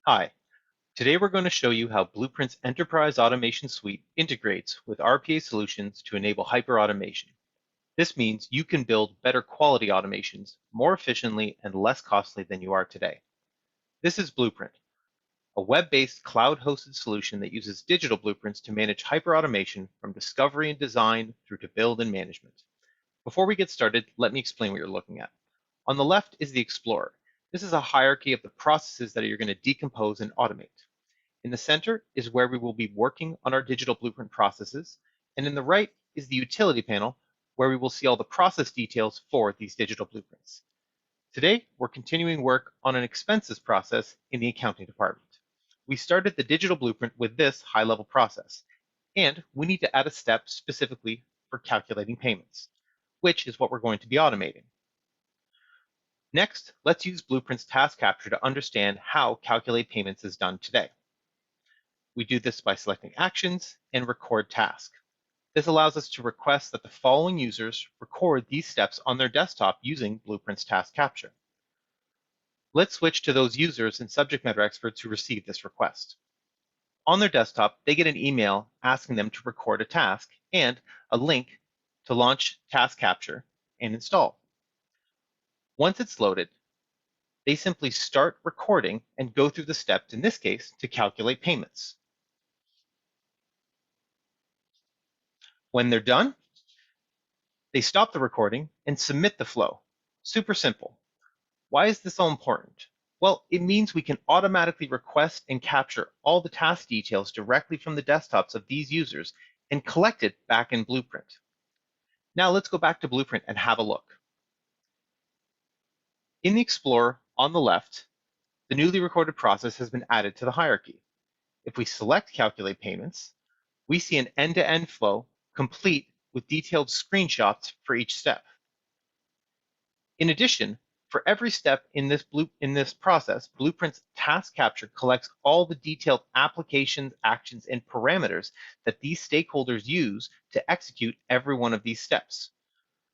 Hi, today we're going to show you how Blueprint's Enterprise Automation Suite integrates with RPA solutions to enable hyperautomation. This means you can build better quality automations more efficiently and less costly than you are today. This is Blueprint, a web-based cloud-hosted solution that uses digital blueprints to manage hyperautomation from discovery and design through to build and management. Before we get started, let me explain what you're looking at. On the left is the Explorer. This is a hierarchy of the processes that you're going to decompose and automate. In the center is where we will be working on our digital blueprint processes, and in the right is the utility panel where we will see all the process details for these digital blueprints. Today, we're continuing work on an expenses process in the accounting department. We started the digital blueprint with this high-level process, and we need to add a step specifically for calculating payments, which is what we're going to be automating. Next, let's use Blueprint's task capture to understand how calculate payments is done today. We do this by selecting Actions and Record Task. This allows us to request that the following users record these steps on their desktop using Blueprint's task capture. Let's switch to those users and subject matter experts who receive this request. On their desktop, they get an email asking them to record a task and a link to launch task capture and install. Once it's loaded, they simply start recording and go through the steps, in this case, to calculate payments. When they're done, they stop the recording and submit the flow. Super simple. Why is this so important? Well, it means we can automatically request and capture all the task details directly from the desktops of these users and collect it back in Blueprint. Now let's go back to Blueprint and have a look. In the Explorer on the left, the newly recorded process has been added to the hierarchy. If we select Calculate Payments, we see an end-to-end flow complete with detailed screenshots for each step. In addition, for every step in this process, Blueprint's task capture collects all the detailed applications, actions, and parameters that these stakeholders use to execute every one of these steps.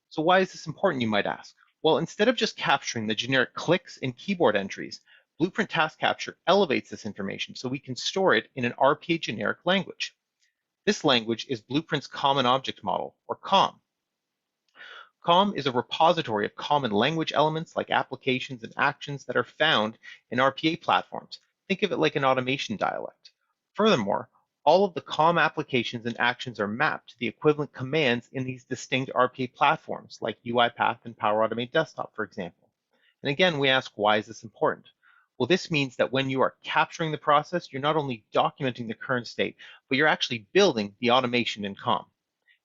So why is this important, you might ask? Well, instead of just capturing the generic clicks and keyboard entries, Blueprint Task Capture elevates this information so we can store it in an RPA generic language. This language is Blueprint's Common Object Model, or COM. COM is a repository of common language elements like applications and actions that are found in RPA platforms. Think of it like an automation dialect. Furthermore, all of the COM applications and actions are mapped to the equivalent commands in these distinct RPA platforms like UiPath and Power Automate Desktop, for example. And again, we ask, why is this important? Well, this means that when you are capturing the process, you're not only documenting the current state, but you're actually building the automation in COM.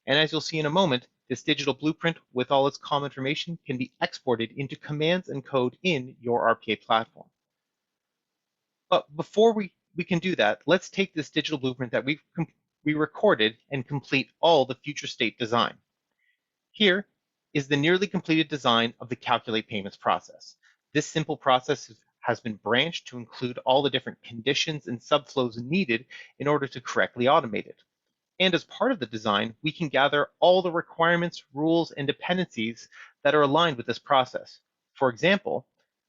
And as you'll see in a moment, this digital blueprint with all its COM information can be exported into commands and code in your RPA platform. But before we can do that, let's take this digital blueprint that we recorded and complete all the future state design. Here is the nearly completed design of the calculate payments process. This simple process has been branched to include all the different conditions and subflows needed in order to correctly automate it. And as part of the design, we can gather all the requirements, rules, and dependencies that are aligned with this process. For example,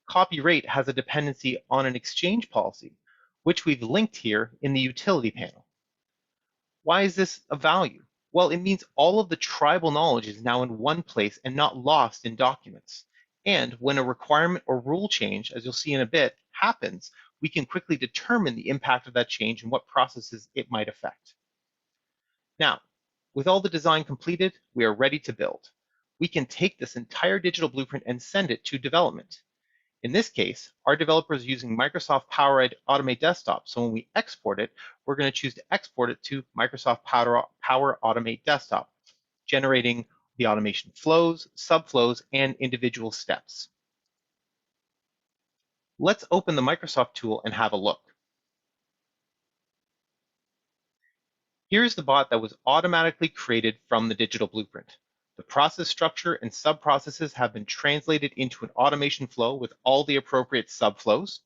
copy rate has a dependency on an exchange policy, which we've linked here in the utility panel. Why is this of value? Well, it means all of the tribal knowledge is now in one place and not lost in documents. And when a requirement or rule change, as you'll see in a bit, happens, we can quickly determine the impact of that change and what processes it might affect. Now, with all the design completed, we are ready to build. We can take this entire digital blueprint and send it to development. In this case, our developer is using Microsoft Power Automate Desktop, so when we export it, we're going to choose to export it to Microsoft Power Automate Desktop, generating the automation flows, subflows, and individual steps. Let's open the Microsoft tool and have a look. Here's the bot that was automatically created from the digital blueprint. The process structure and sub-processes have been translated into an automation flow with all the appropriate subflows.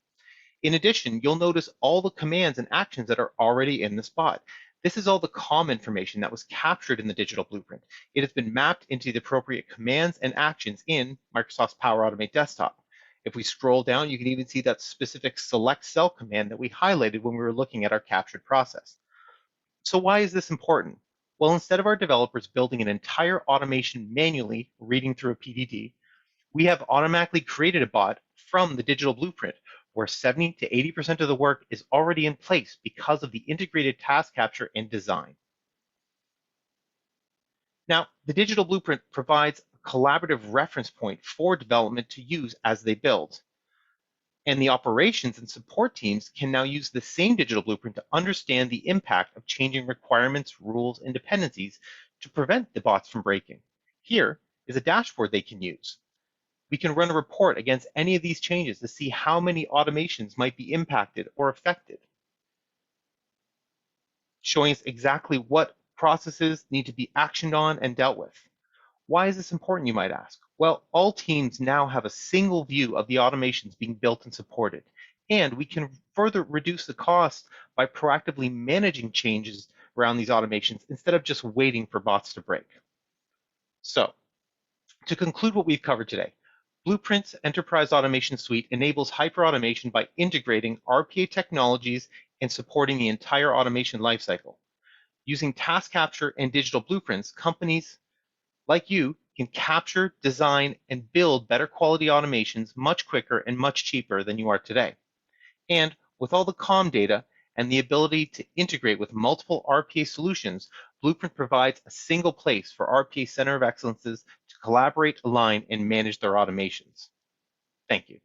In addition, you'll notice all the commands and actions that are already in this bot. This is all the COM information that was captured in the digital blueprint. It has been mapped into the appropriate commands and actions in Microsoft's Power Automate Desktop. If we scroll down, you can even see that specific select cell command that we highlighted when we were looking at our captured process. So why is this important? Well, instead of our developers building an entire automation manually reading through a PDD, we have automatically created a bot from the digital blueprint where 70 to 80% of the work is already in place because of the integrated task capture and design. Now, the digital blueprint provides a collaborative reference point for development to use as they build. And the operations and support teams can now use the same digital blueprint to understand the impact of changing requirements, rules, and dependencies to prevent the bots from breaking. Here is a dashboard they can use. We can run a report against any of these changes to see how many automations might be impacted or affected, showing us exactly what processes need to be actioned on and dealt with. Why is this important, you might ask? Well, all teams now have a single view of the automations being built and supported, and we can further reduce the cost by proactively managing changes around these automations instead of just waiting for bots to break. So, to conclude what we've covered today, Blueprint's Enterprise Automation Suite enables hyperautomation by integrating RPA technologies and supporting the entire automation lifecycle. Using task capture and digital blueprints, companies like you can capture, design, and build better quality automations much quicker and much cheaper than you are today. And with all the COM data and the ability to integrate with multiple RPA solutions, Blueprint provides a single place for RPA Center of Excellences to collaborate, align, and manage their automations. Thank you.